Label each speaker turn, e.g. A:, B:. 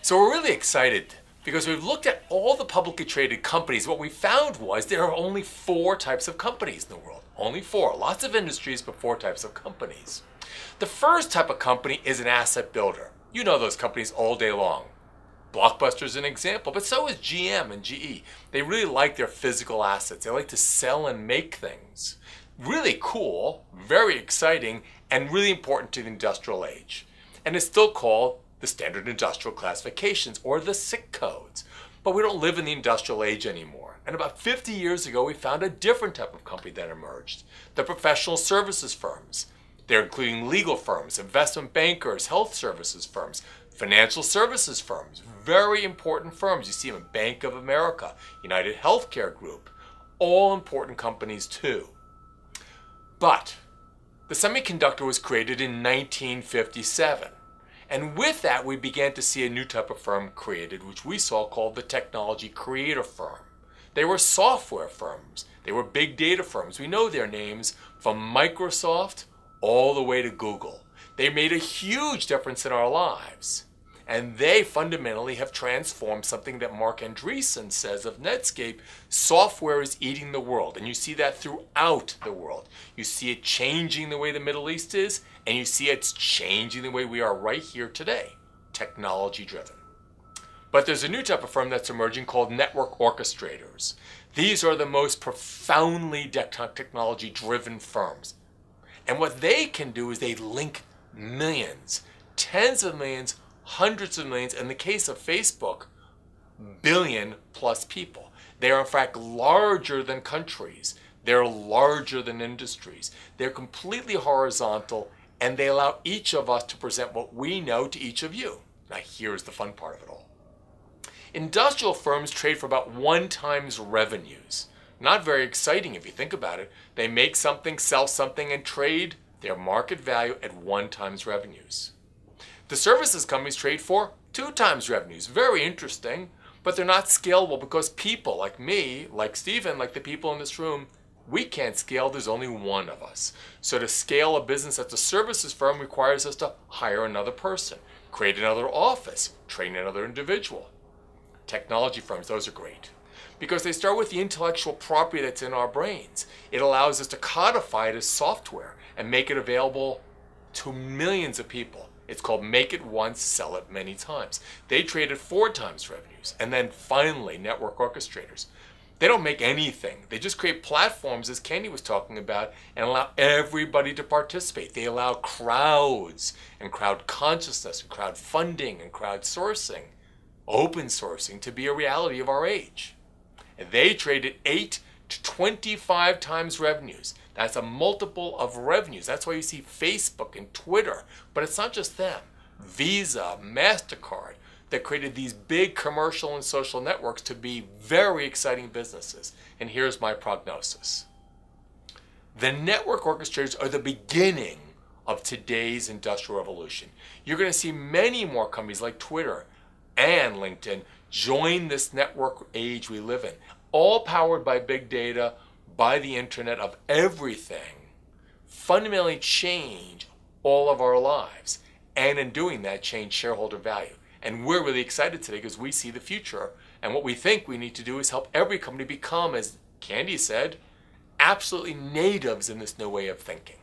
A: So we're really excited because we've looked at all the publicly traded companies. What we found was there are only 4 types of companies in the world. Only 4. Lots of industries, but 4 types of companies. The first type of company is an asset builder. You know those companies all day long. Blockbuster's an example, but so is GM and GE. They really like their physical assets. They like to sell and make things. Really cool, very exciting, and really important to the industrial age. And it's still called the Standard Industrial Classifications, or the SIC codes. But we don't live in the industrial age anymore. And about 50 years ago, we found a different type of company that emerged, the professional services firms. They're including legal firms, investment bankers, health services firms, financial services firms, very important firms. You see them in Bank of America, United Healthcare Group, all important companies too. But the semiconductor was created in 1957. And with that, we began to see a new type of firm created, which we saw called the technology creator firm. They were software firms. They were big data firms. We know their names from Microsoft all the way to Google. They made a huge difference in our lives. And they fundamentally have transformed something that Mark Andreessen says of Netscape. Software is eating the world. And you see that throughout the world. You see it changing the way the Middle East is, and you see it's changing the way we are right here today. Technology driven. But there's a new type of firm that's emerging called network orchestrators. These are the most profoundly technology driven firms. And what they can do is they link millions, tens of millions, hundreds of millions, in the case of Facebook, billion plus people. They are in fact larger than countries. They're larger than industries. They're completely horizontal, and they allow each of us to present what we know to each of you. Now here's the fun part of it all. Industrial firms trade for about 1 times revenues. Not very exciting if you think about it. They make something, sell something, and trade their market value at 1 times revenues. The services companies trade for 2 times revenues. Very interesting, but they're not scalable because people like me, like Stephen, like the people in this room, we can't scale. There's only one of us. So to scale a business that's a services firm requires us to hire another person, create another office, train another individual. Technology firms, those are great because they start with the intellectual property that's in our brains. It allows us to codify it as software and make it available to millions of people. It's called make it once, sell it many times. They trade at 4 times revenues. And then finally, network orchestrators. They don't make anything. They just create platforms, as Candy was talking about, and allow everybody to participate. They allow crowds and crowd consciousness and crowd funding and crowdsourcing, open sourcing to be a reality of our age. And they trade at 8 to 25 times revenues. That's a multiple of revenues. That's why you see Facebook and Twitter. But it's not just them. Visa, MasterCard, that created these big commercial and social networks to be very exciting businesses. And here's my prognosis. The network orchestrators are the beginning of today's industrial revolution. You're going to see many more companies like Twitter and LinkedIn join this network age we live in, all powered by big data, by the internet of everything, fundamentally change all of our lives. And in doing that, change shareholder value. And we're really excited today because we see the future. And what we think we need to do is help every company become, as Candy said, absolutely natives in this new way of thinking.